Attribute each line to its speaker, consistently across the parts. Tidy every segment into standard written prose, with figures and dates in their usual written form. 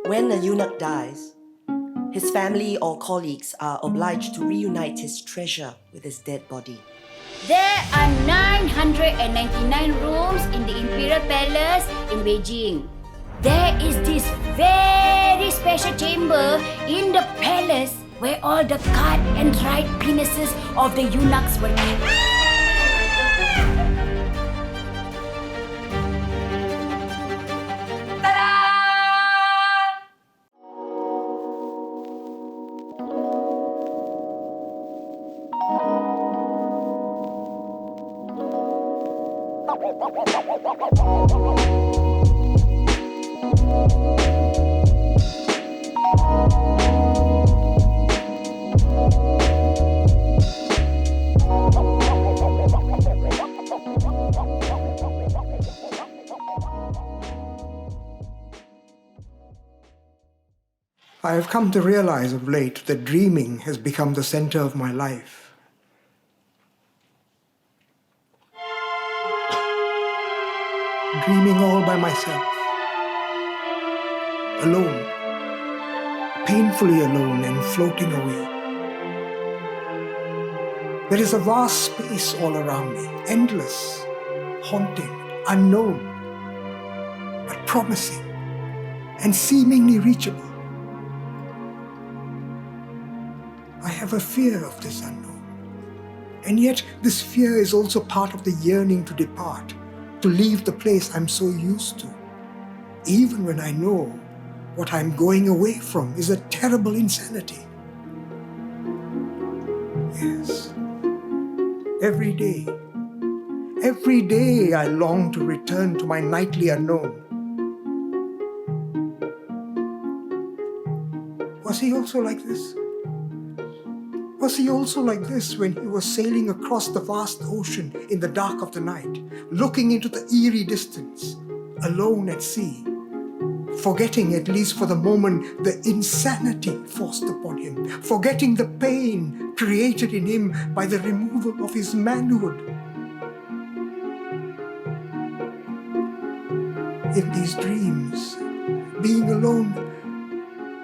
Speaker 1: When a eunuch dies, his family or colleagues are obliged to reunite his treasure with his dead body.
Speaker 2: There are 999 rooms in the Imperial Palace in Beijing. There is this very special chamber in the palace where all the cut and dried penises of the eunuchs were kept.
Speaker 3: I have come to realize of late that dreaming has become the center of my life. Dreaming all by myself. Alone. Painfully alone and floating away. There is a vast space all around me, endless, haunting, unknown, but promising and seemingly reachable. I have a fear of this unknown. And yet this fear is also part of the yearning to depart, to leave the place I'm so used to, even when I know what I'm going away from is a terrible insanity. Yes, every day I long to return to my nightly unknown. Was he also like this? Was he also like this when he was sailing across the vast ocean in the dark of the night, looking into the eerie distance, alone at sea, forgetting at least for the moment the insanity forced upon him, forgetting the pain created in him by the removal of his manhood? In these dreams, being alone,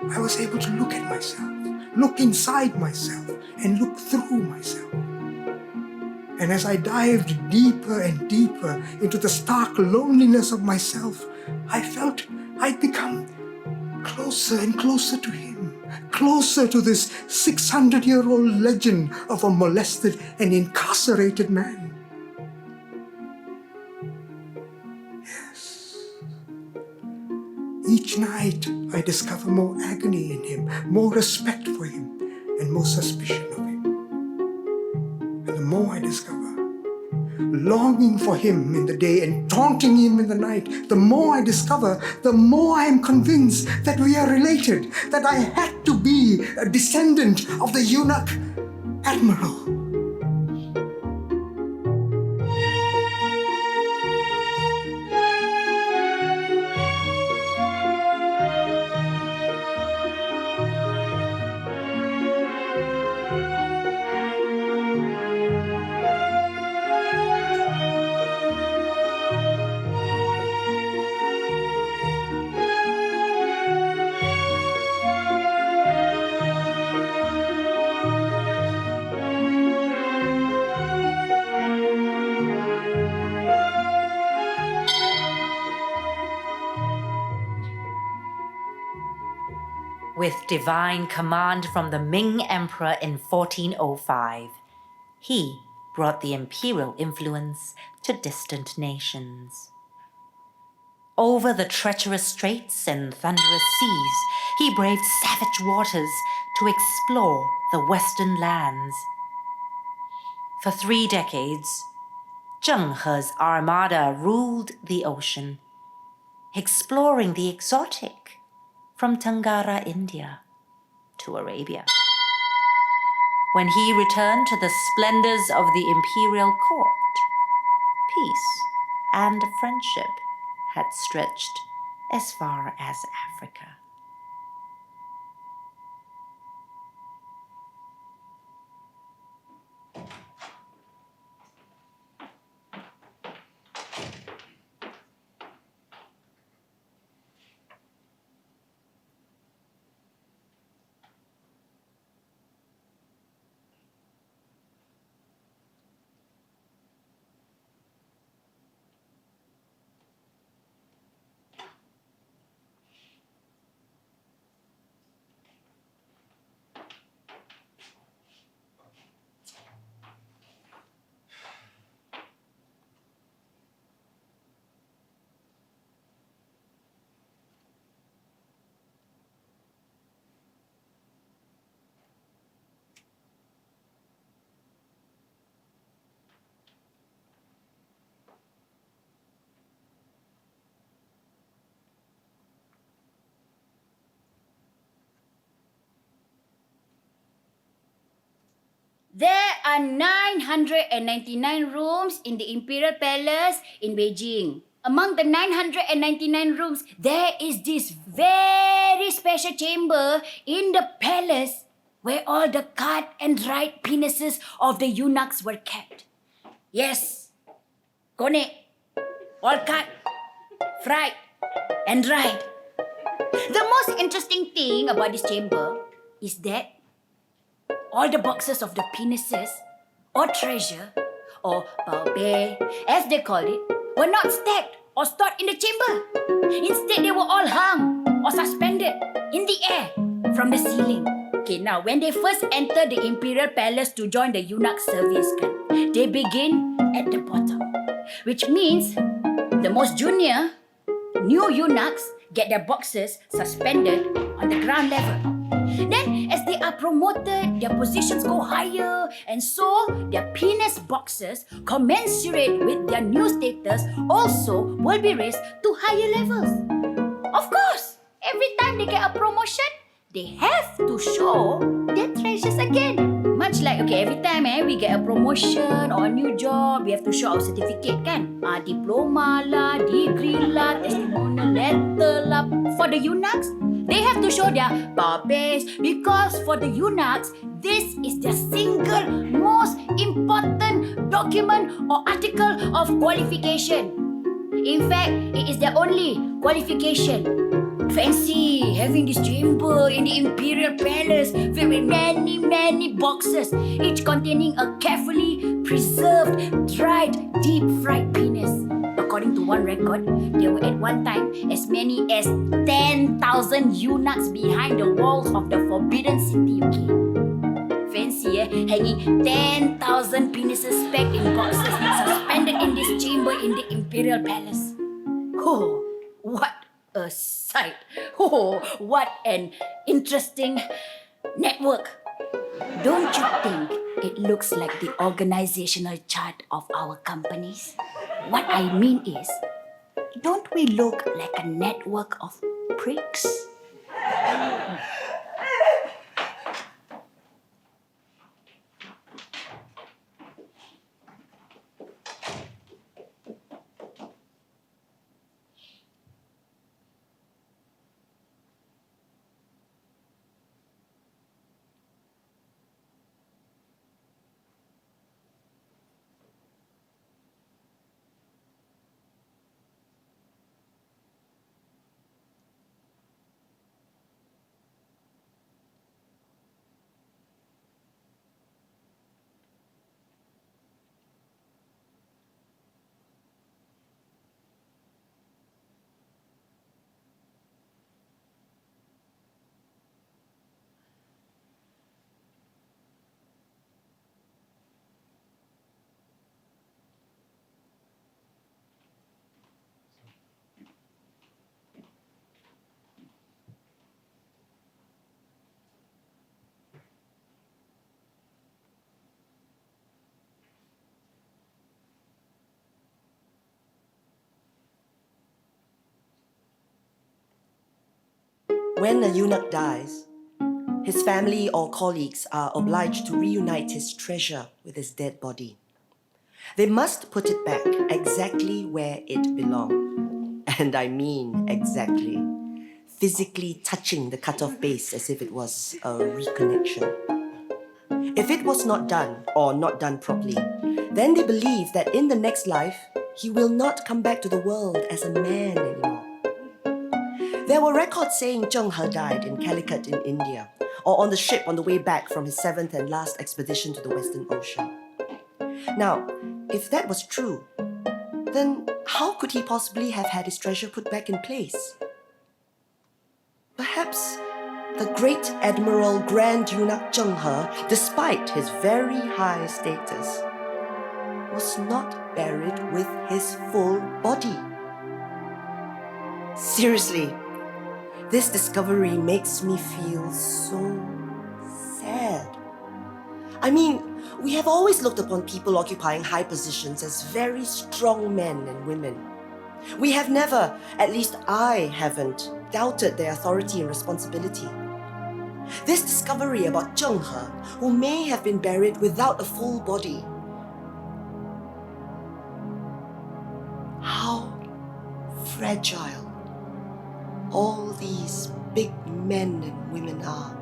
Speaker 3: I was able to look at myself, look inside myself, and look through myself. And as I dived deeper and deeper into the stark loneliness of myself, I felt I'd become closer and closer to him, closer to this 600-year-old legend of a molested and incarcerated man. Yes. Each night I discover more agony in him, more respect for him, and more suspicion of him. And the more I discover, longing for him in the day and taunting him in the night, the more I discover, the more I am convinced that we are related, that I had to be a descendant of the Eunuch Admiral.
Speaker 4: With divine command from the Ming Emperor in 1405, he brought the imperial influence to distant nations. Over the treacherous straits and thunderous seas, he braved savage waters to explore the western lands. For 3 decades, Zheng He's armada ruled the ocean, exploring the exotic from Tangara, India, to Arabia. When he returned to the splendors of the imperial court, peace and friendship had stretched as far as Africa.
Speaker 2: There are 999 rooms in the Imperial Palace in Beijing. Among the 999 rooms, there is this very special chamber in the palace where all the cut and dried penises of the eunuchs were kept. Yes, kone, all cut, fried, and dried. The most interesting thing about this chamber is that all the boxes of the penises or treasure or bao bei, as they call it, were not stacked or stored in the chamber. Instead, they were all hung or suspended in the air from the ceiling. Okay, now when they first enter the Imperial Palace to join the eunuch service, they begin at the bottom, which means the most junior new eunuchs get their boxes suspended on the ground level. Then, as they are promoted, their positions go higher, and so their penis boxes, commensurate with their new status, also will be raised to higher levels. Of course, every time they get a promotion, they have to show their treasures again. Much like, every time we get a promotion or a new job, we have to show our certificate, kan? Diploma lah, degree lah, testimonial letter lah. For the eunuchs, they have to show their bao beis because for the eunuchs, this is the single most important document or article of qualification. In fact, it is their only qualification. Fancy having this chamber in the Imperial Palace filled with many boxes, each containing a carefully preserved, dried, deep-fried penis. According to one record, there were at one time as many as 10,000 eunuchs behind the walls of the Forbidden City, okay? Fancy, hanging 10,000 penises packed in boxes suspended in this chamber in the Imperial Palace. Oh, what a sight! Oh, what an interesting network! Don't you think it looks like the organizational chart of our companies? What I mean is, don't we look like a network of pricks?
Speaker 1: When a eunuch dies, his family or colleagues are obliged to reunite his treasure with his dead body. They must put it back exactly where it belonged. And I mean exactly. Physically touching the cut-off base as if it was a reconnection. If it was not done, or not done properly, then they believe that in the next life, he will not come back to the world as a man anymore. There were records saying Zheng He died in Calicut in India, or on the ship on the way back from his 7th and last expedition to the Western Ocean. Now, if that was true, then how could he possibly have had his treasure put back in place? Perhaps the great Admiral Grand Eunuch Zheng He, despite his very high status, was not buried with his full body. Seriously, this discovery makes me feel so sad. I mean, we have always looked upon people occupying high positions as very strong men and women. We have never, at least I haven't, doubted their authority and responsibility. This discovery about Zheng He, who may have been buried without a full body, how fragile all these big men and women are,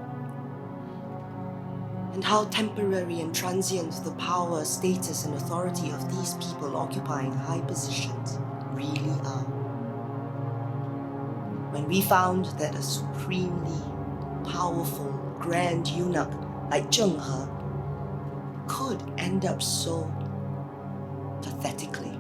Speaker 1: and how temporary and transient the power, status, and authority of these people occupying high positions really are. When we found that a supremely powerful grand eunuch like Zheng He could end up so pathetically.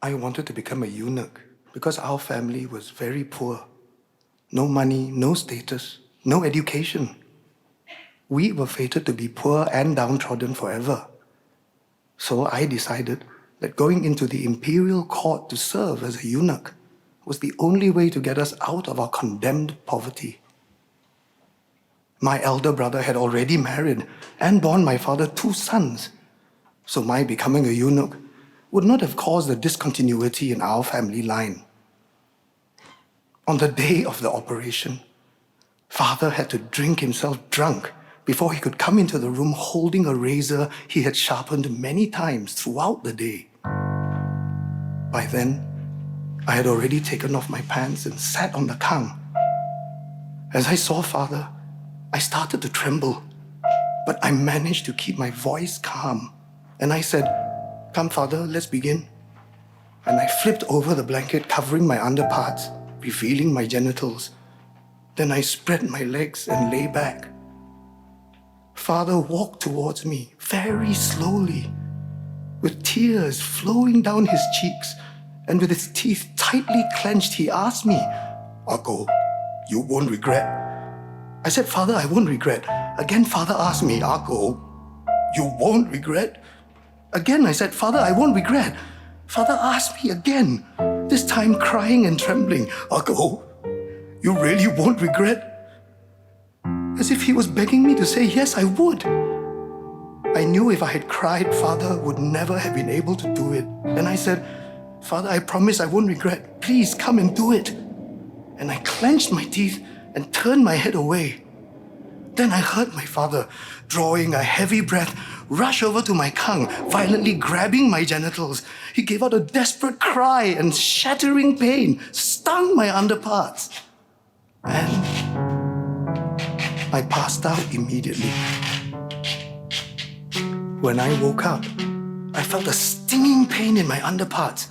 Speaker 3: I wanted to become a eunuch because our family was very poor. No money, no status, no education. We were fated to be poor and downtrodden forever. So I decided that going into the imperial court to serve as a eunuch was the only way to get us out of our condemned poverty. My elder brother had already married and borne my father 2 sons, so my becoming a eunuch would not have caused a discontinuity in our family line. On the day of the operation, Father had to drink himself drunk before he could come into the room holding a razor he had sharpened many times throughout the day. By then, I had already taken off my pants and sat on the kang. As I saw Father, I started to tremble, but I managed to keep my voice calm. And I said, "Come, Father, let's begin." And I flipped over the blanket covering my underparts, revealing my genitals. Then I spread my legs and lay back. Father walked towards me very slowly, with tears flowing down his cheeks, and with his teeth tightly clenched, he asked me, "Ako, you won't regret." I said, "Father, I won't regret." Again, Father asked me, "Ako, you won't regret?" Again, I said, "Father, I won't regret." Father asked me again, this time crying and trembling, "Ako, you really won't regret?" As if he was begging me to say, yes, I would. I knew if I had cried, Father would never have been able to do it. And I said, "Father, I promise I won't regret. Please come and do it." And I clenched my teeth and turned my head away. Then I heard my father, drawing a heavy breath, rush over to my kang, violently grabbing my genitals. He gave out a desperate cry, and shattering pain stung my underparts. And I passed out immediately. When I woke up, I felt a stinging pain in my underparts,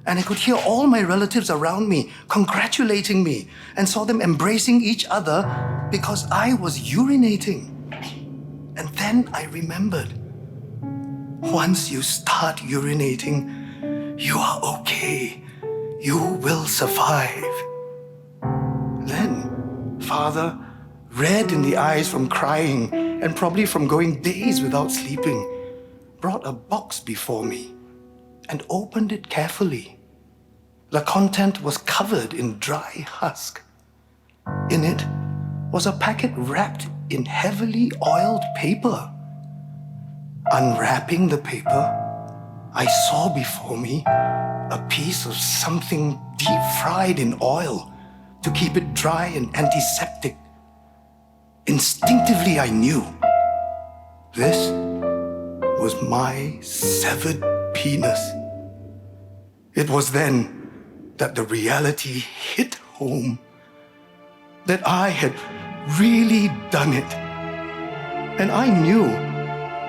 Speaker 3: and I could hear all my relatives around me congratulating me and saw them embracing each other because I was urinating. And then I remembered, once you start urinating, you are okay. You will survive. Then, Father, red in the eyes from crying and probably from going days without sleeping, brought a box before me and opened it carefully. The content was covered in dry husk. In it was a packet wrapped in heavily oiled paper. Unwrapping the paper, I saw before me a piece of something deep-fried in oil to keep it dry and antiseptic. Instinctively, I knew this was my severed penis. It was then that the reality hit home, that I had really done it. And I knew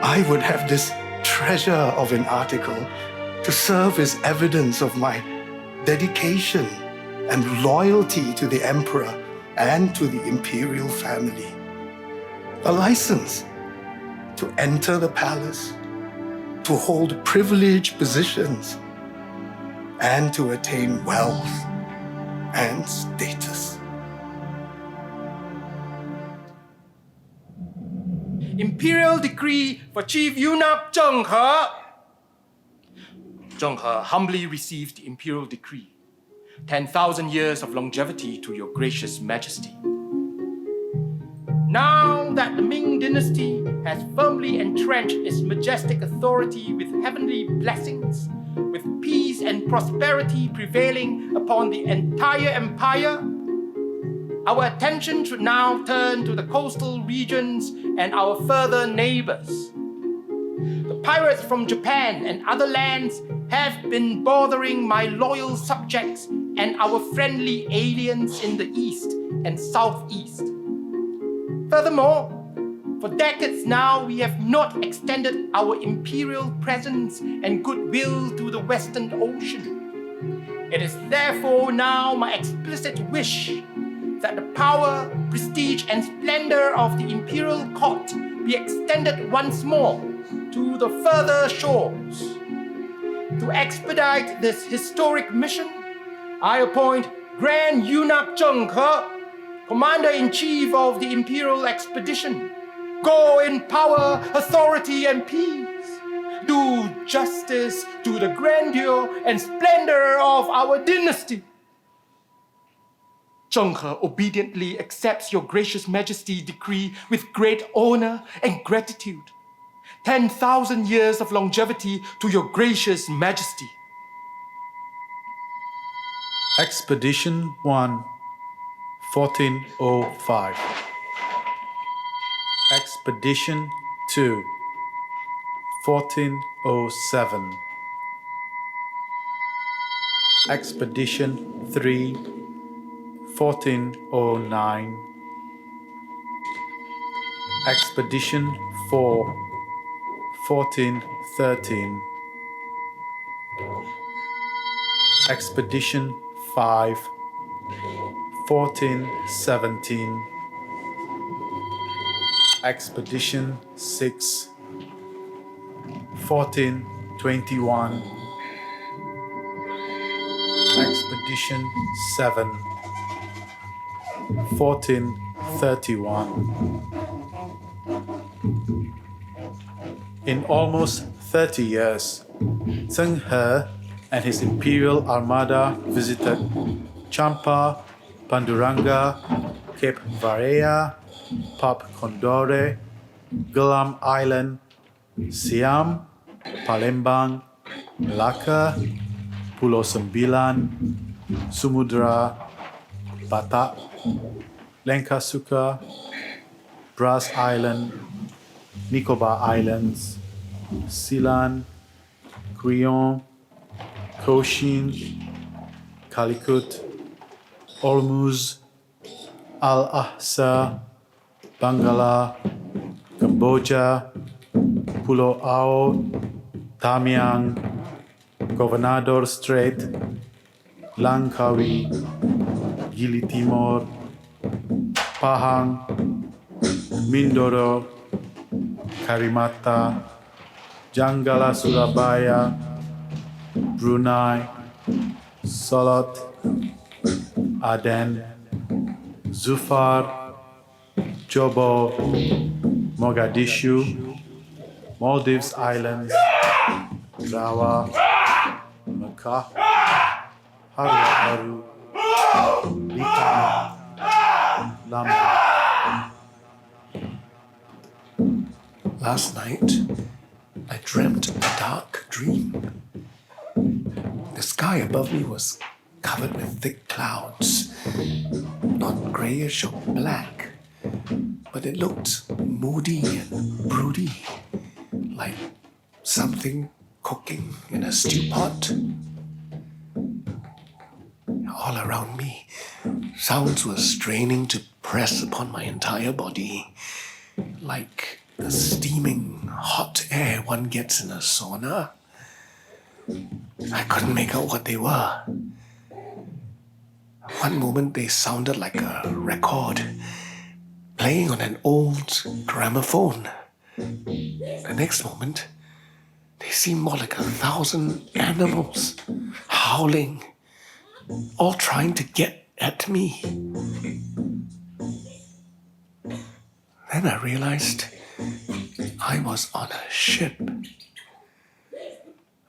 Speaker 3: I would have this treasure of an article to serve as evidence of my dedication and loyalty to the emperor and to the imperial family. A license to enter the palace, to hold privileged positions, and to attain wealth and status.
Speaker 5: Imperial decree for Chief Eunuch Zheng He. Zheng He humbly received the imperial decree. 10,000 years of longevity to your gracious majesty. Now that the Ming Dynasty has firmly entrenched its majestic authority with heavenly blessings, with peace and prosperity prevailing upon the entire empire, our attention should now turn to the coastal regions and our further neighbors. The pirates from Japan and other lands have been bothering my loyal subjects and our friendly aliens in the east and southeast. Furthermore, for decades now, we have not extended our imperial presence and goodwill to the Western Ocean. It is therefore now my explicit wish that the power, prestige, and splendor of the imperial court be extended once more to the further shores. To expedite this historic mission, I appoint Grand Eunuch Zheng He, Commander-in-Chief of the Imperial Expedition. Go in power, authority, and peace. Do justice to the grandeur and splendor of our dynasty. Zheng He obediently accepts your gracious majesty's decree with great honor and gratitude. 10,000 years of longevity to your gracious majesty.
Speaker 6: Expedition 1, 1405. Expedition 2, 1407. Expedition 3, 1409. Expedition 4, 1413. Expedition 5, 1417. Expedition 6, 1421. Expedition 7, 1431. In almost 30 years, Zheng He and his imperial armada visited Champa, Panduranga, Cape Varea, Pap Condore, Gulam Island, Siam, Palembang, Malacca, Pulau Sembilan, Sumudra, Batak, Lankasuka, Brass Island, Nicobar Islands, Ceylon, Crillon, Cochin, Calicut, Ormuz, Al-Ahsa, Bangala, Cambodia, Pulau Ao, Tamiang, Governador Strait, Langkawi, Gili Timor, Pahang, Mindoro, Karimata, Janggala Surabaya, Brunei, Solot, Aden, Zufar, Jobo, Mogadishu, Maldives Islands, Java, Mecca, Haru, Lika, Lambu.
Speaker 3: Last night, I dreamt a dark dream. The sky above me was covered with thick clouds, not grayish or black, but it looked moody and broody, like something cooking in a stew pot. All around me, sounds were straining to press upon my entire body, like the steaming hot air one gets in a sauna. I couldn't make out what they were. One moment they sounded like a record playing on an old gramophone. The next moment, they seemed more like 1,000 animals howling, all trying to get at me. Then I realized I was on a ship.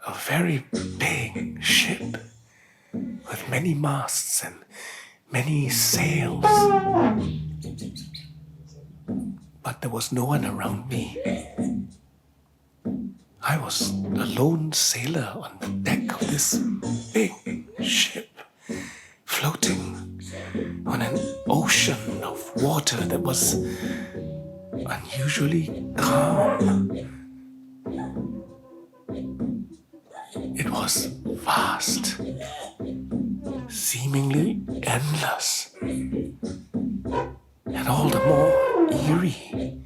Speaker 3: A very big ship with many masts and many sails. But there was no one around me. I was a lone sailor on the deck of this big ship, floating on an ocean of water that was unusually calm. It was vast, seemingly endless, and all the more eerie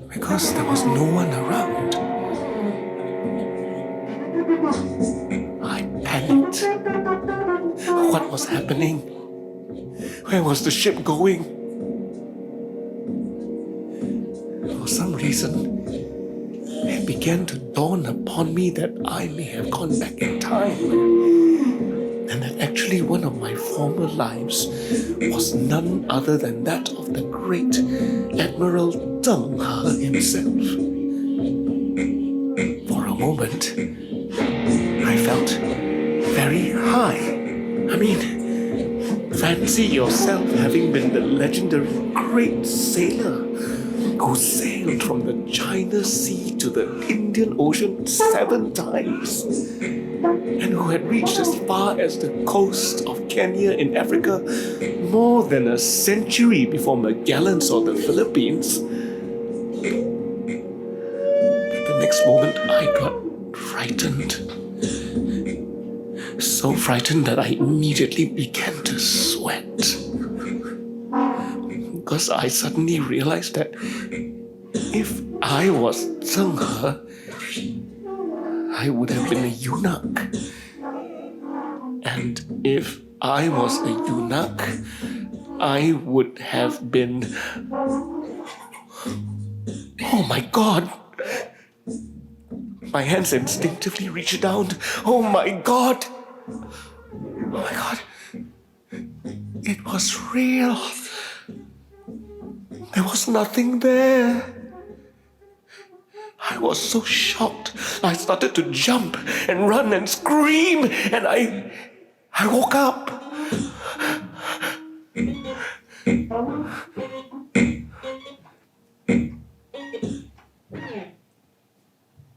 Speaker 3: because there was no one around. I panicked. What was happening? Where was the ship going? For some reason, it
Speaker 7: began to dawn upon me that I may have gone back in time, and that actually one of my former lives was none other than that of the great Admiral Zheng He himself. For a moment, I felt very high. I mean, fancy yourself having been the legendary great sailor who sailed from the China Sea to the Indian Ocean 7 times, and who had reached as far as the coast of Kenya in Africa more than a century before Magellan saw the Philippines. But the next moment I got frightened. So frightened that I immediately began to sweat. Because I suddenly realized that if I was Zheng He, I would have been a eunuch. And if I was a eunuch, I would have been... Oh my God! My hands instinctively reached down. Oh my God! Oh my God! It was real. There was nothing there. I was so shocked. I started to jump and run and scream, and I woke up.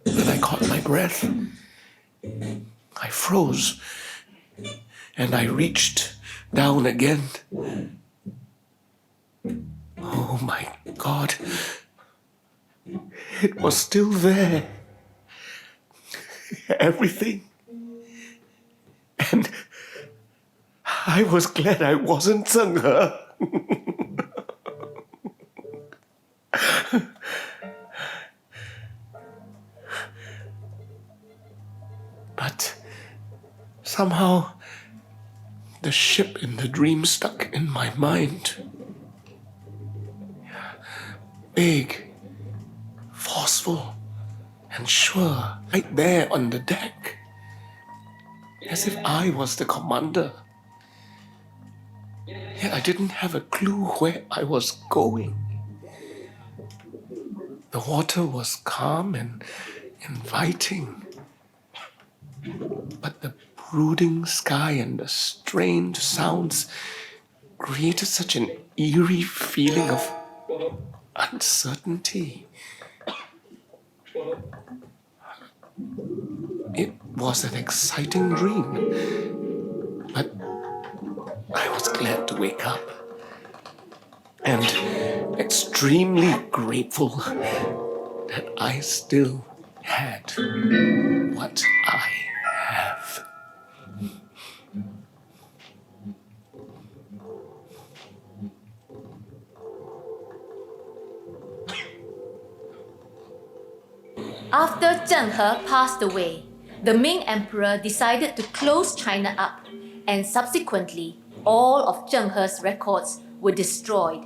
Speaker 7: Then I caught my breath. I froze, and I reached down again. Oh my God. It was still there. Everything. And I was glad I wasn't Zheng He. But somehow the ship in the dream stuck in my mind. Big, forceful, and sure, right there on the deck. As if I was the commander. Yet I didn't have a clue where I was going. The water was calm and inviting. But the brooding sky and the strange sounds created such an eerie feeling of uncertainty. It was an exciting dream, but I was glad to wake up and extremely grateful that I still had what I have.
Speaker 4: After Zheng He passed away, the Ming Emperor decided to close China up, and subsequently, all of Zheng He's records were destroyed.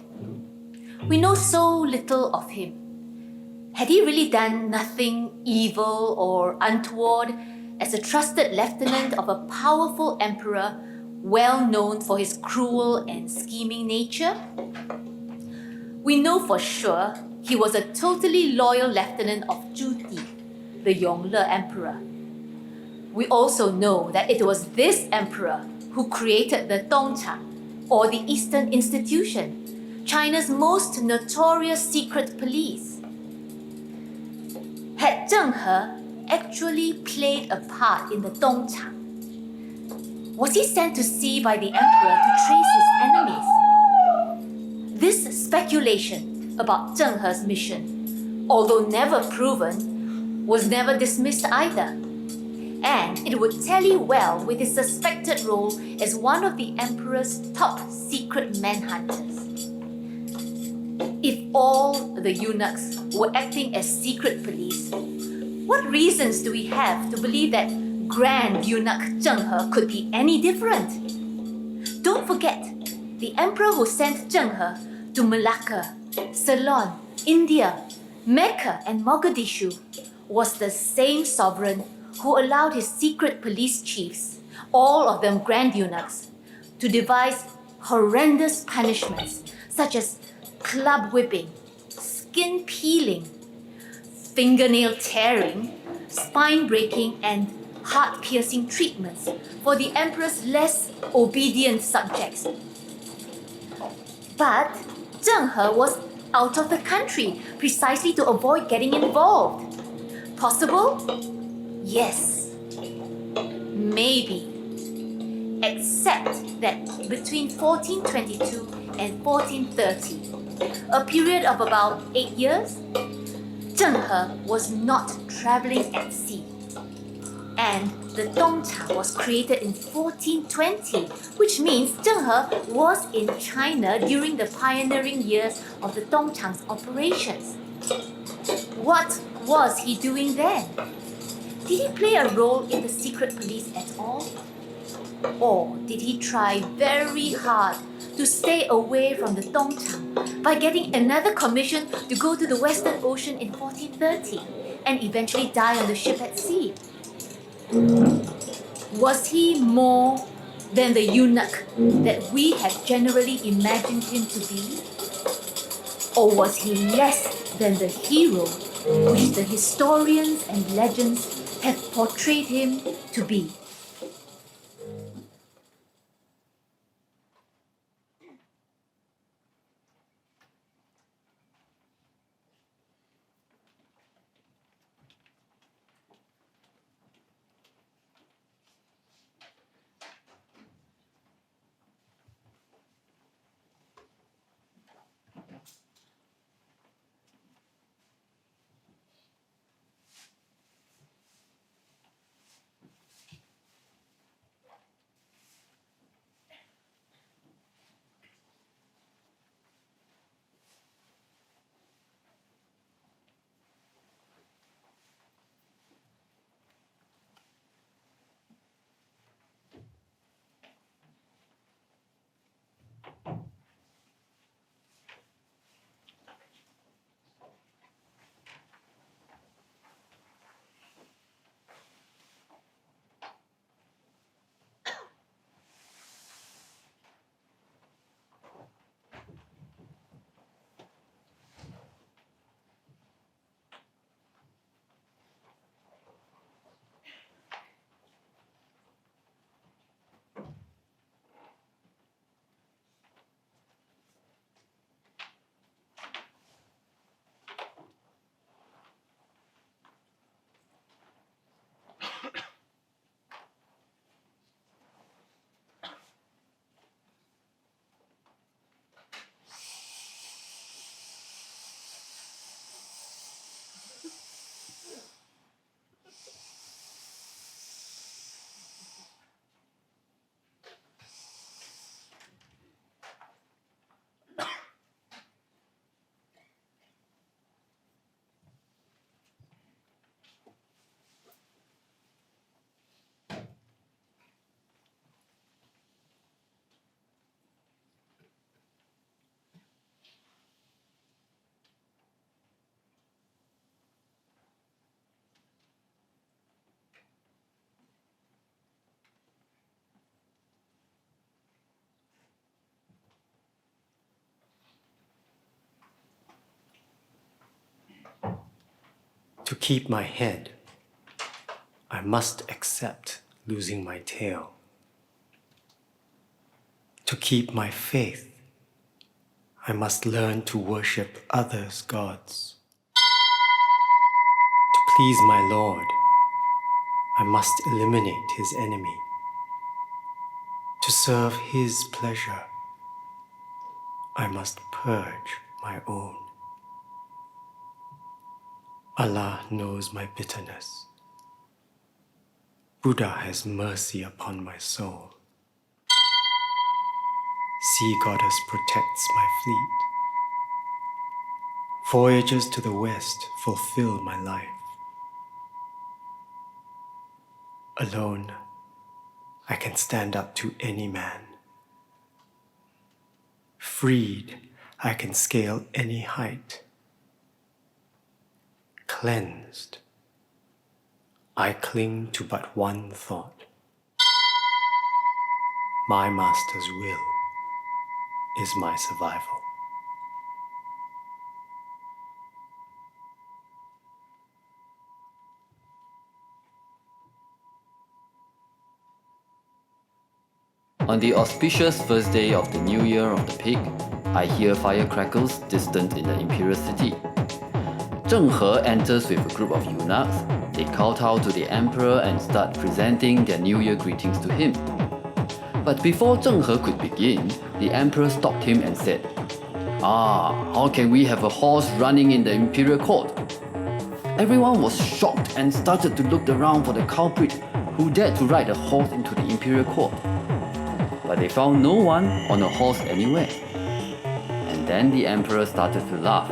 Speaker 4: We know so little of him. Had he really done nothing evil or untoward as a trusted lieutenant of a powerful emperor well known for his cruel and scheming nature? We know for sure he was a totally loyal lieutenant of Zhu Di, the Yongle Emperor. We also know that it was this emperor who created the Dongchang, or the Eastern Institution, China's most notorious secret police. Had Zheng He actually played a part in the Dongchang? Was he sent to sea by the emperor to trace his enemies? This speculation about Zheng He's mission, although never proven, was never dismissed either. And it would tally well with his suspected role as one of the emperor's top secret manhunters. If all the eunuchs were acting as secret police, what reasons do we have to believe that Grand Eunuch Zheng He could be any different? Don't forget, the emperor who sent Zheng He to Malacca, Ceylon, India, Mecca and Mogadishu
Speaker 2: was the same sovereign who allowed his secret police chiefs, all of them grand eunuchs, to devise horrendous punishments such as club whipping, skin peeling, fingernail tearing, spine breaking, and heart piercing treatments for the emperor's less obedient subjects. But Zheng He was out of the country precisely to avoid getting involved. Possible? Yes. Maybe. Except that between 1422 and 1430, a period of about 8 years, Zheng He was not traveling at sea. And the Dongchang was created in 1420, which means Zheng He was in China during the pioneering years of the Dongchang's operations. What was he doing then? Did he play a role in the secret police at all? Or did he try very hard to stay away from the Dongchang by getting another commission to go to the Western Ocean in 1430 and eventually die on the ship at sea? Was he more than the eunuch that we have generally imagined him to be? Or was he less than the hero which the historians and legends have portrayed him to be?
Speaker 8: To keep my head, I must accept losing my tail. To keep my faith, I must learn to worship others' gods. To please my Lord, I must eliminate his enemy. To serve his pleasure, I must purge my own. Allah knows my bitterness. Buddha has mercy upon my soul. Sea goddess protects my fleet. Voyages to the west fulfill my life. Alone, I can stand up to any man. Freed, I can scale any height. Cleansed, I cling to but one thought. My master's will is my survival.
Speaker 9: On the auspicious first day of the new year of the pig, I hear firecrackers distant in the imperial city. Zheng He enters with a group of eunuchs. They kowtow to the emperor and start presenting their new year greetings to him. But before Zheng He could begin, the emperor stopped him and said, how can we have a horse running in the imperial court? Everyone was shocked and started to look around for the culprit who dared to ride a horse into the imperial court. But they found no one on a horse anywhere. And then the emperor started to laugh,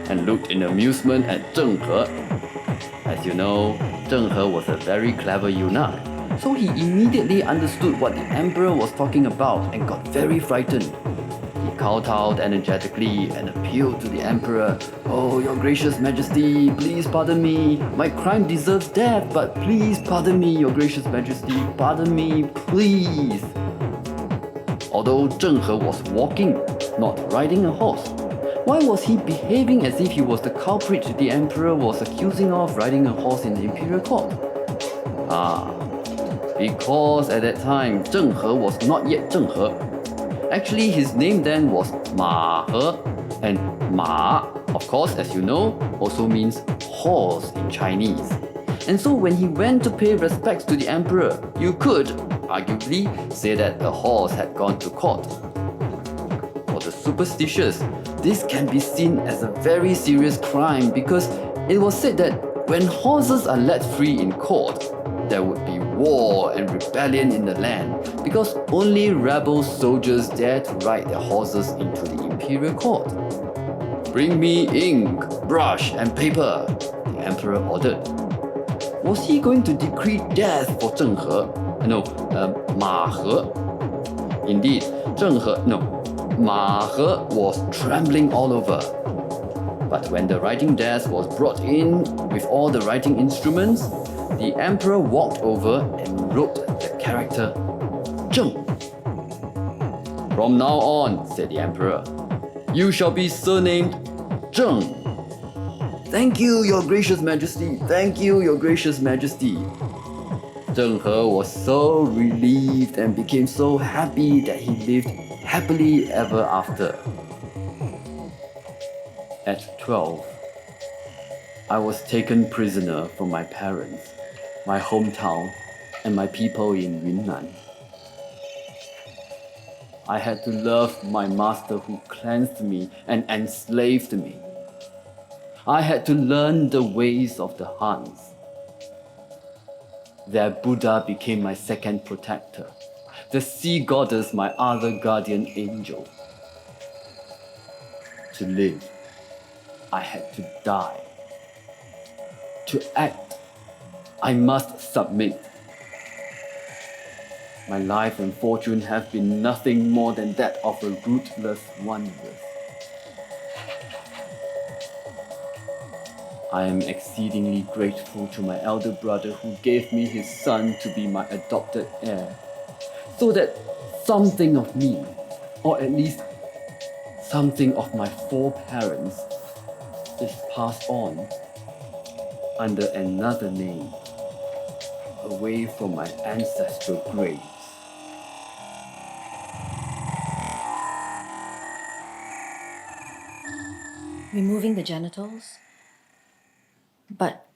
Speaker 9: and looked in amusement at Zheng He. As you know, Zheng He was a very clever eunuch, so he immediately understood what the emperor was talking about and got very frightened. He kowtowed energetically and appealed to the emperor. "Oh, your gracious majesty, please pardon me. My crime deserves death, but please pardon me, your gracious majesty. Pardon me, please." Although Zheng He was walking, not riding a horse, why was he behaving as if he was the culprit the emperor was accusing of riding a horse in the imperial court? Because at that time, Zheng He was not yet Zheng He. Actually, his name then was Ma He, and Ma, of course, as you know, also means horse in Chinese. And so when he went to pay respects to the emperor, you could, arguably, say that the horse had gone to court. For the superstitious, this can be seen as a very serious crime because it was said that when horses are let free in court, there would be war and rebellion in the land because only rebel soldiers dare to ride their horses into the imperial court. "Bring me ink, brush, and paper," the emperor ordered. Was he going to decree death for Zheng He? No, Ma He. Indeed, Ma He was trembling all over. But when the writing desk was brought in with all the writing instruments, the emperor walked over and wrote the character Zheng. "From now on," said the emperor, "you shall be surnamed Zheng." "Thank you, your gracious majesty. Thank you, your gracious majesty." Zheng He was so relieved and became so happy that he lived happily ever after. At 12, I was taken prisoner from my parents, my hometown, and my people in Yunnan. I had to love my master who cleansed me and enslaved me. I had to learn the ways of the Hans. Their Buddha became my second protector, the sea goddess my other guardian angel. To live, I had to die. To act, I must submit. My life and fortune have been nothing more than that of a rootless wanderer. I am exceedingly grateful to my elder brother who gave me his son to be my adopted heir, so that something of me, or at least something of my foreparents, is passed on under another name, away from my ancestral graves.
Speaker 10: Removing the genitals? But,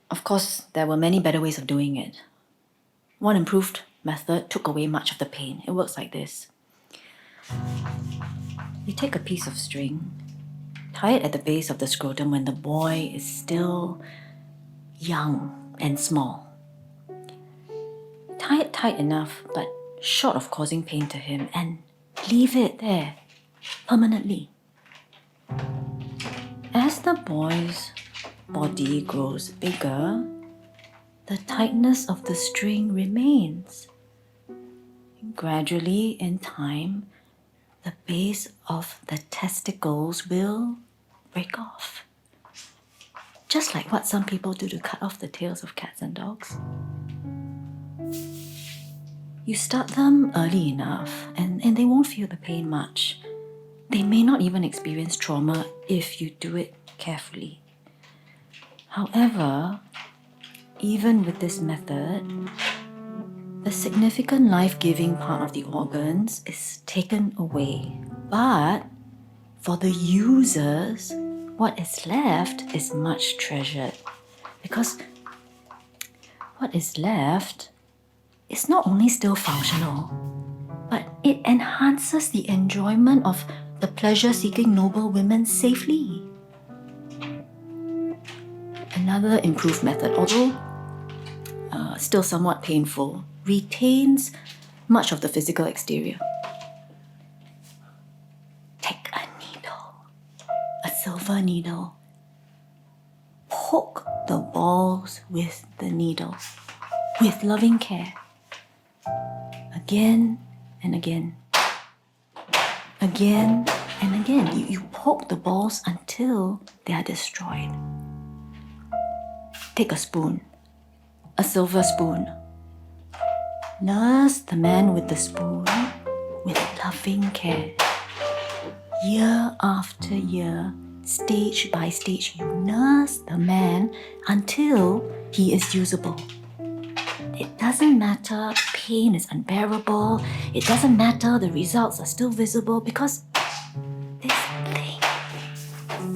Speaker 10: of course, there were many better ways of doing it. One improved method took away much of the pain. It works like this. You take a piece of string, tie it at the base of the scrotum when the boy is still young and small. Tie it tight enough, but short of causing pain to him, and leave it there, permanently. As the boy's body grows bigger, the tightness of the string remains. Gradually, in time, the base of the testicles will break off. just like what some people do to cut off the tails of cats and dogs. You start them early enough, and they won't feel the pain much. They may not even experience trauma if you do it carefully. However, even with this method, the significant life-giving part of the organs is taken away. But for the users, what is left is much treasured, because what is left is not only still functional, but it enhances the enjoyment of the pleasure-seeking noble women safely. Another improved method, although still somewhat painful, retains much of the physical exterior. Take a needle, a silver needle, poke the balls with the needle, with loving care, again and again. Again and again. You poke the balls until they are destroyed. Take a spoon, a silver spoon. Nurse the man with the spoon with loving care. Year after year, stage by stage, you nurse the man until he is usable. It doesn't matter pain is unbearable. It doesn't matter the results are still visible, because this thing,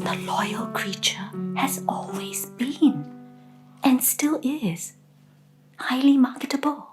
Speaker 10: the loyal creature, has always been and still is highly marketable.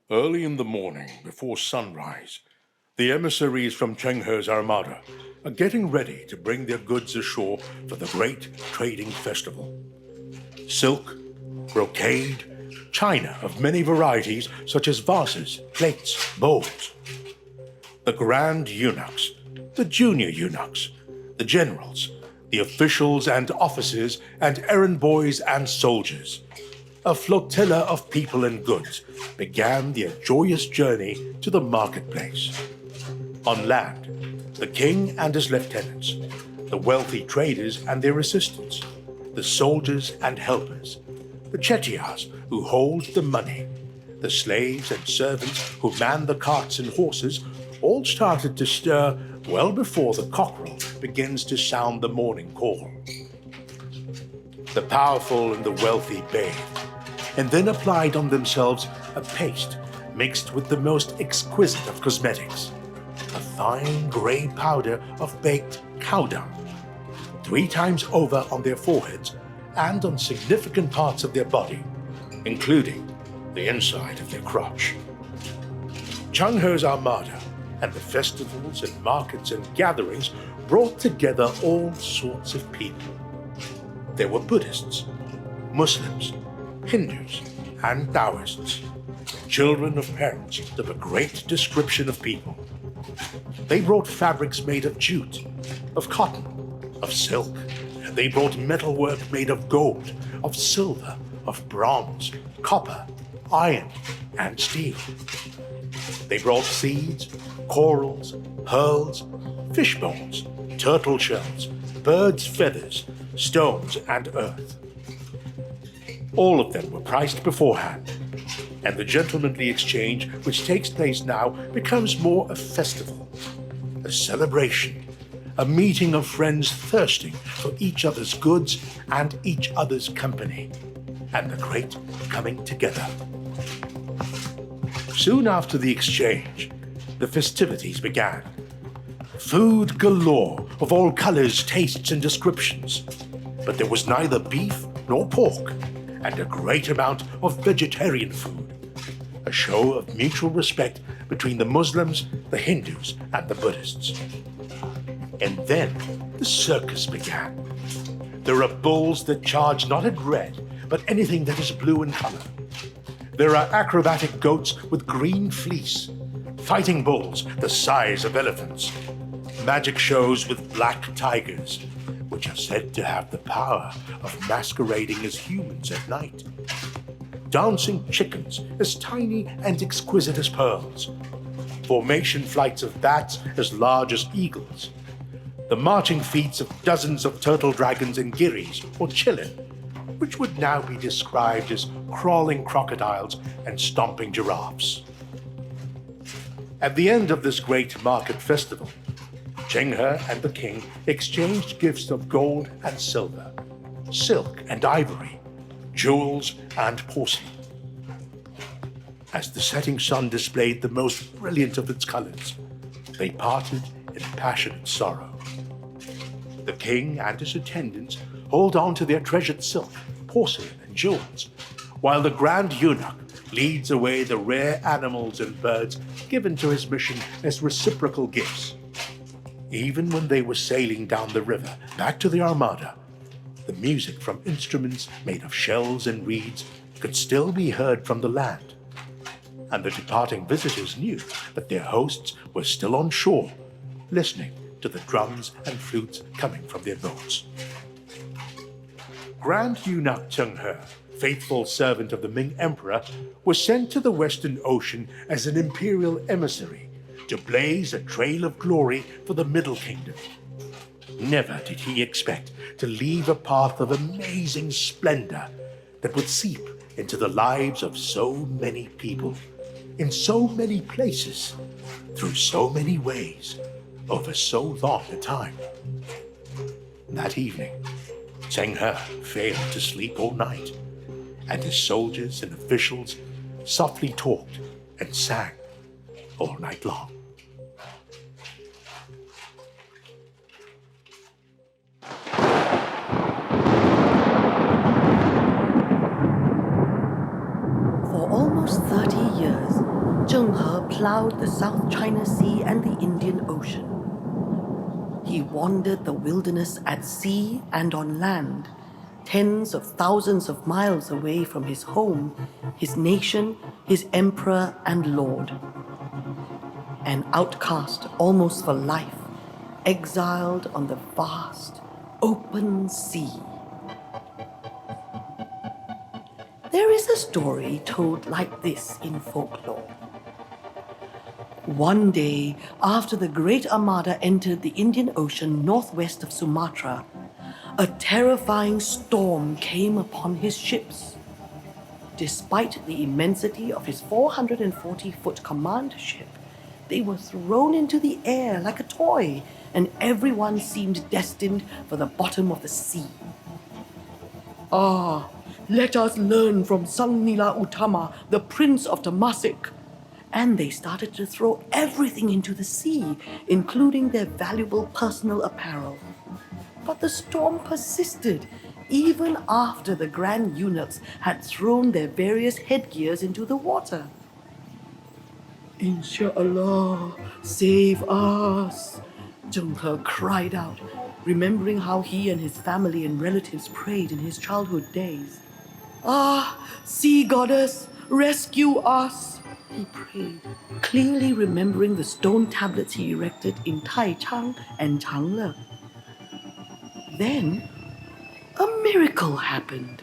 Speaker 11: Early in the morning, before sunrise, the emissaries from Zheng He's armada are getting ready to bring their goods ashore for the great trading festival. Silk, brocade, china of many varieties such as vases, plates, bowls. The grand eunuchs, the junior eunuchs, the generals, the officials and officers and errand boys and soldiers. A flotilla of people and goods began their joyous journey to the marketplace. On land, the king and his lieutenants, the wealthy traders and their assistants, the soldiers and helpers, the chettiars who hold the money, the slaves and servants who man the carts and horses, all started to stir well before the cockerel begins to sound the morning call. The powerful and the wealthy bathed, and then applied on themselves a paste mixed with the most exquisite of cosmetics, a fine grey powder of baked cow dung, 3 times over on their foreheads and on significant parts of their body, including the inside of their crotch. Zheng He's armada and the festivals and markets and gatherings brought together all sorts of people. There were Buddhists, Muslims, Hindus, and Taoists, children of parents of a great description of people. They brought fabrics made of jute, of cotton, of silk, They brought metalwork made of gold, of silver, of bronze, copper, iron, and steel. They brought seeds, corals, pearls, fish bones, turtle shells, birds' feathers, stones, and earth. All of them were priced beforehand, and the gentlemanly exchange which takes place now becomes more a festival, a celebration, a meeting of friends thirsting for each other's goods and each other's company, and the great coming together. Soon after the exchange, the festivities began. Food galore of all colors, tastes, and descriptions, but there was neither beef nor pork, and a great amount of vegetarian food, a show of mutual respect between the Muslims, the Hindus, and the Buddhists. And then the circus began. There are bulls that charge not at red, but anything that is blue in color. There are acrobatic goats with green fleece, fighting bulls the size of elephants, magic shows with black tigers, which are said to have the power of masquerading as humans at night, dancing chickens as tiny and exquisite as pearls, formation flights of bats as large as eagles, the marching feats of dozens of turtle dragons and giris or chillin, which would now be described as crawling crocodiles and stomping giraffes. At the end of this great market festival, Zheng He and the king exchanged gifts of gold and silver, silk and ivory, jewels and porcelain. As the setting sun displayed the most brilliant of its colors, they parted in passionate sorrow. The king and his attendants hold on to their treasured silk, porcelain, and jewels, while the Grand Eunuch leads away the rare animals and birds given to his mission as reciprocal gifts. Even when they were sailing down the river back to the Armada, the music from instruments made of shells and reeds could still be heard from the land, and the departing visitors knew that their hosts were still on shore, listening to the drums and flutes coming from their boats. Grand Eunuch Zheng He, faithful servant of the Ming Emperor, was sent to the Western Ocean as an imperial emissary to blaze a trail of glory for the Middle Kingdom. Never did he expect to leave a path of amazing splendor that would seep into the lives of so many people, in so many places, through so many ways, over so long a time. That evening, Zheng He failed to sleep all night, and his soldiers and officials softly talked and sang all night long.
Speaker 1: For almost 30 years, Zheng He plowed the South China Sea and the Indian Ocean. He wandered the wilderness at sea and on land, tens of thousands of miles away from his home, his nation, his emperor and lord. An outcast almost for life, exiled on the vast, open sea. There is a story told like this in folklore. One day, after the Great Armada entered the Indian Ocean northwest of Sumatra, a terrifying storm came upon his ships. Despite the immensity of his 440-foot command ship, they were thrown into the air like a toy, and everyone seemed destined for the bottom of the sea. Ah, let us learn from Sangnila Uttama, the Prince of Temasek. And they started to throw everything into the sea, including their valuable personal apparel. But the storm persisted, even after the Grand Eunuchs had thrown their various headgears into the water. Inshallah, save us, Zheng He cried out, remembering how he and his family and relatives prayed in his childhood days. Ah, sea goddess, rescue us, he prayed, clearly remembering the stone tablets he erected in Taichang and Changle. Then,
Speaker 12: a miracle happened.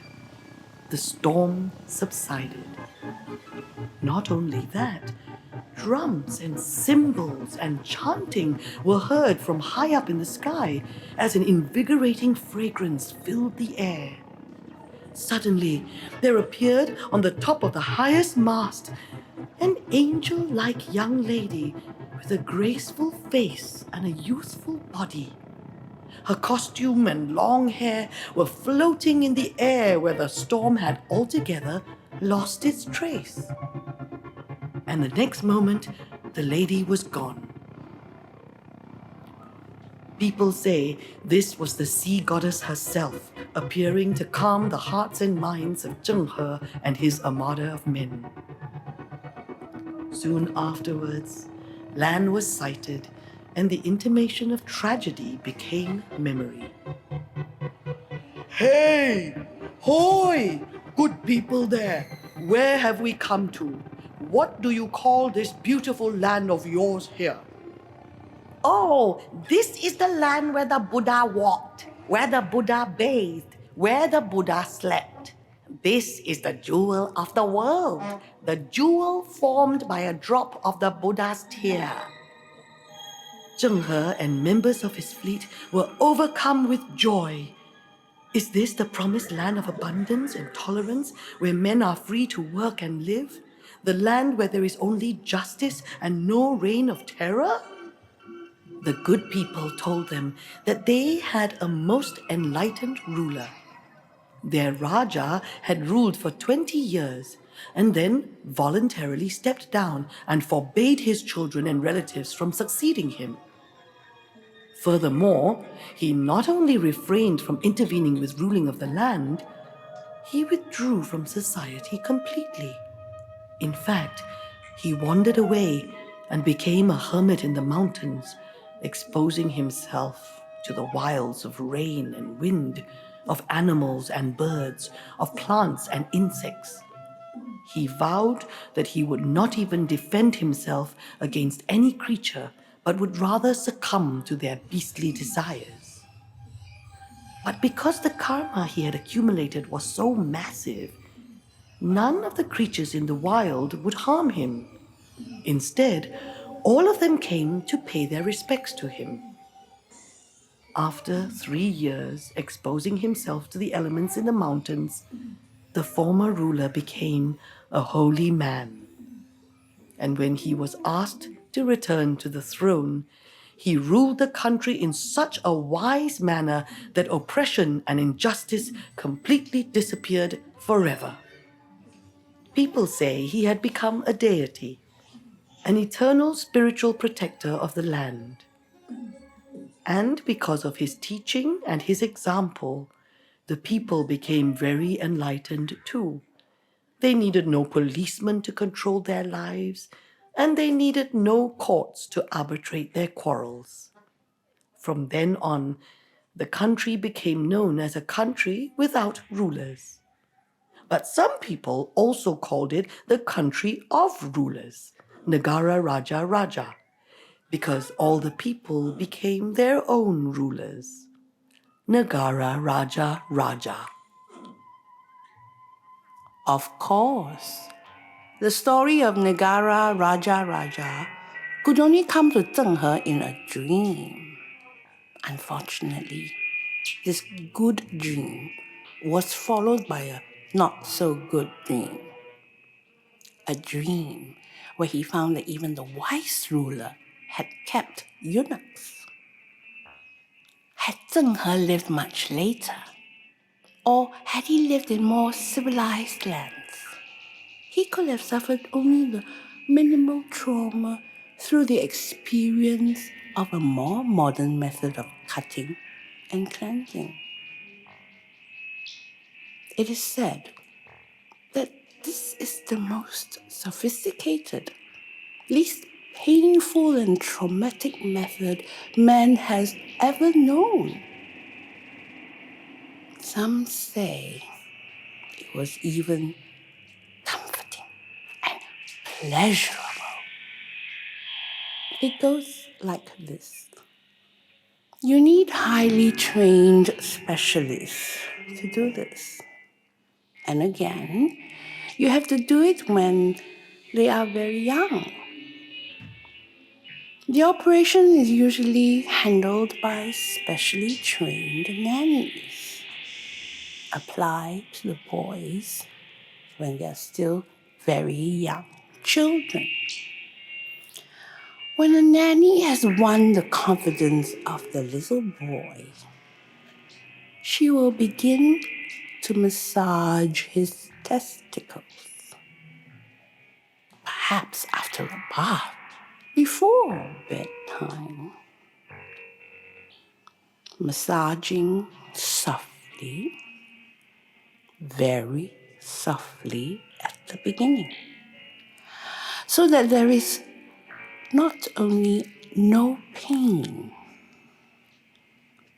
Speaker 12: The storm subsided. Not only that, drums and cymbals and chanting were heard from high up in the sky as an invigorating fragrance filled the air. Suddenly, there appeared on the top of the highest mast an angel-like young lady with a graceful face and a youthful body. Her costume and long hair were floating in the air where the storm had altogether lost its trace. And the next moment, the lady was gone. People say this was the sea goddess herself, appearing to calm the hearts and minds of Zheng He and his armada of men. Soon afterwards, land was sighted, and the intimation of tragedy became memory. Hey! Hoy! Good people there! Where have we come to? What do you call this beautiful land of yours here?
Speaker 1: Oh, this is the land where the Buddha walked, where the Buddha bathed, where the Buddha slept. This is the jewel of the world, the jewel formed by a drop of the Buddha's tear.
Speaker 12: Zheng He and members of his fleet were overcome with joy. Is this the promised land of abundance and tolerance, where men are free to work and live? The land where there is only justice and no reign of terror? The good people told them that they had a most enlightened ruler. Their Raja had ruled for 20 years and then voluntarily stepped down and forbade his children and relatives from succeeding him. Furthermore, he not only refrained from intervening with ruling of the land, he withdrew from society completely. In fact, he wandered away and became a hermit in the mountains, exposing himself to the wiles of rain and wind, of animals and birds, of plants and insects. He vowed that he would not even defend himself against any creature, but would rather succumb to their beastly desires. But because the karma he had accumulated was so massive, none of the creatures in the wild would harm him. Instead, all of them came to pay their respects to him. After 3 years exposing himself to the elements in the mountains, the former ruler became a holy man. And when he was asked to return to the throne, he ruled the country in such a wise manner that oppression and injustice completely disappeared forever. People say he had become a deity, an eternal spiritual protector of the land. And because of his teaching and his example, the people became very enlightened too. They needed no policeman to control their lives, and they needed no courts to arbitrate their quarrels. From then on, the country became known as a country without rulers. But some people also called it the country of rulers, Negara Raja Raja, because all the people became their own rulers. Negara Raja Raja.
Speaker 13: Of course, the story of Negara Raja Raja could only come to Zheng He in a dream. Unfortunately, this good dream was followed by a not-so-good dream. A dream where he found that even the wise ruler had kept eunuchs. Had Zheng He lived much later, or had he lived in more civilized lands, he could have suffered only the minimal trauma through the experience of a more modern method of cutting and cleansing. It is said that this is the most sophisticated, least painful and traumatic method man has ever known. Some say it was even comforting and pleasurable. It goes like this. You need highly trained specialists to do this. And again, you have to do it when they are very young. The operation is usually handled by specially trained nannies, applied to the boys when they are still very young children. When a nanny has won the confidence of the little boy, she will begin to massage his testicles, perhaps after a bath, before bedtime. Massaging softly, very softly at the beginning, so that there is not only no pain,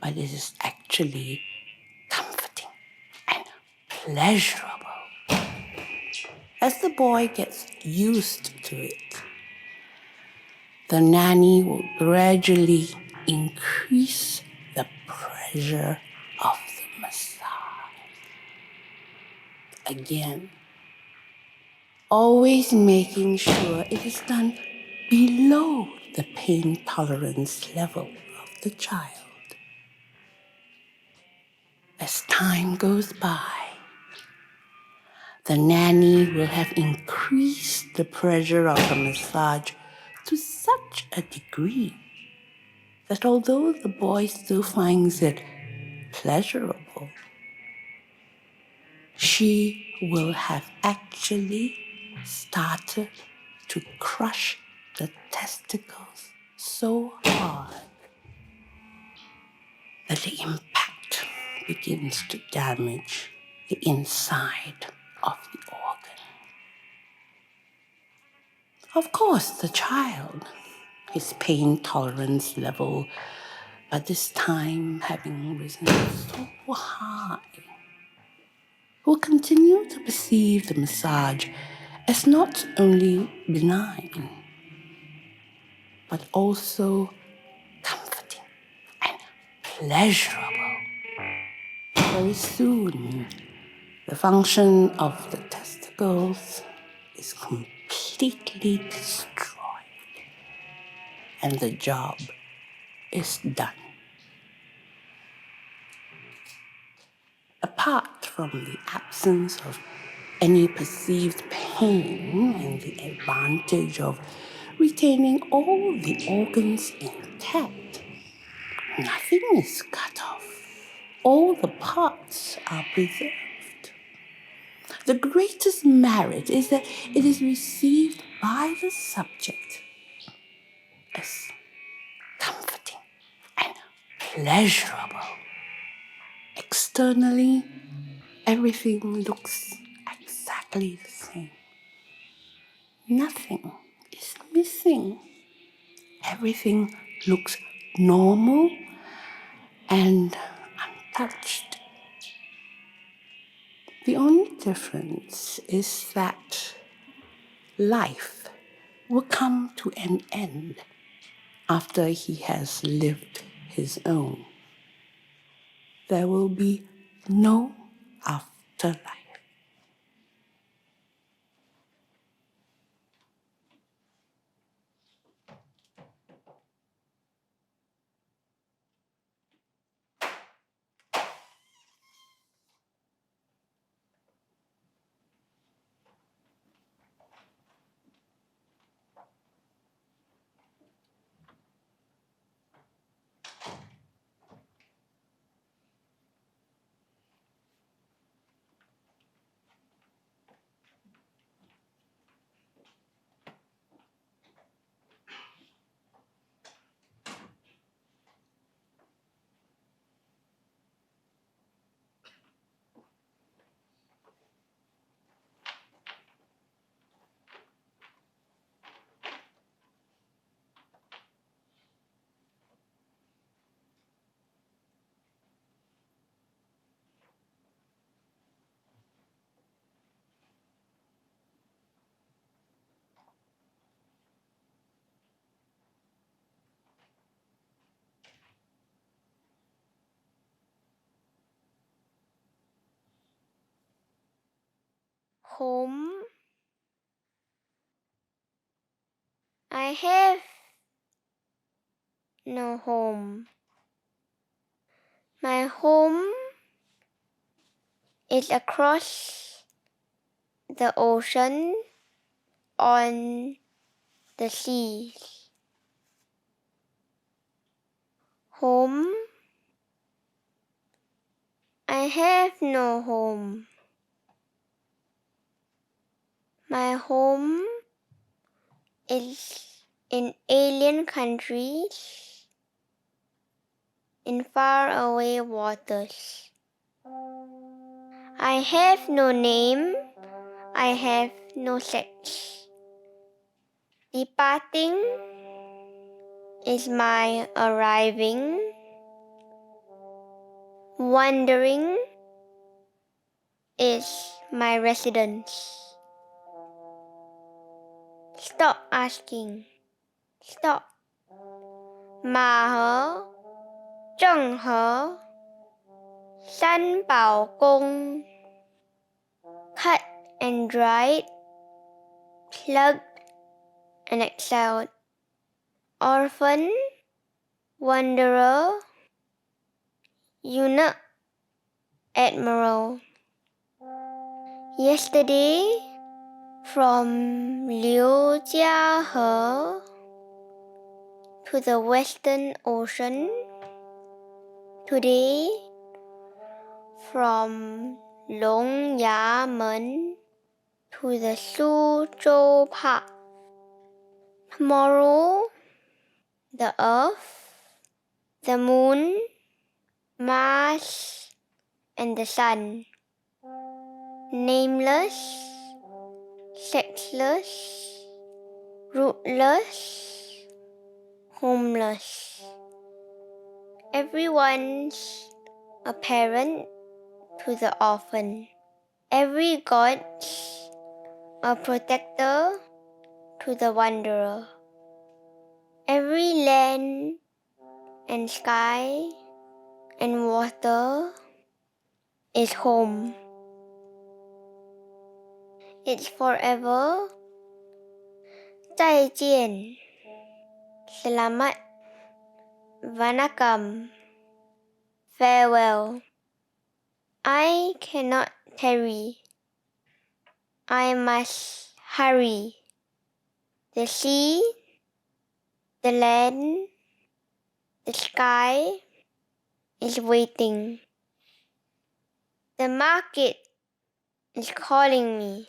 Speaker 13: but it is actually comforting and pleasurable. As the boy gets used to it, the nanny will gradually increase the pressure of the massage. Again, always making sure it is done below the pain tolerance level of the child. As time goes by, the nanny will have increased the pressure of the massage to such a degree that although the boy still finds it pleasurable, she will have actually started to crush the testicles so hard that the impact begins to damage the inside of the organ. Of course, the child, his pain tolerance level, by this time having risen so high, will continue to perceive the massage as not only benign, but also comforting and pleasurable. Very soon, the function of the testicles is completely destroyed, and the job is done. Apart from the absence of any perceived pain and the advantage of retaining all the organs intact, nothing is cut off. All the parts are preserved. The greatest merit is that it is received by the subject as comforting and pleasurable. Externally, everything looks exactly the same. Nothing is missing. Everything looks normal and untouched. The only difference is that life will come to an end after he has lived his own. There will be no afterlife.
Speaker 14: home. I have no home. My home is across the ocean on the seas. Home. I have no home. My home is in alien countries, in faraway waters. I have no name. I have no sex. Departing is my arriving. Wandering is my residence. Stop asking. Stop. Ma He, Zheng He, San Pao Kun. Cut and dried, plugged and exiled. Orphan, wanderer, eunuch, admiral. Yesterday, from Liu Jia He to the Western Ocean. Today, from Long Ya Men to the Suzhou Park. Tomorrow, the Earth, the Moon, Mars, and the Sun. Nameless, sexless, rootless, homeless. Everyone's a parent to the orphan. Every god's a protector to the wanderer. Every land and sky and water is home. It's forever. 再见. Selamat. Vanakkam. Farewell. I cannot tarry. I must hurry. The sea, the land, the sky is waiting. The market is calling me.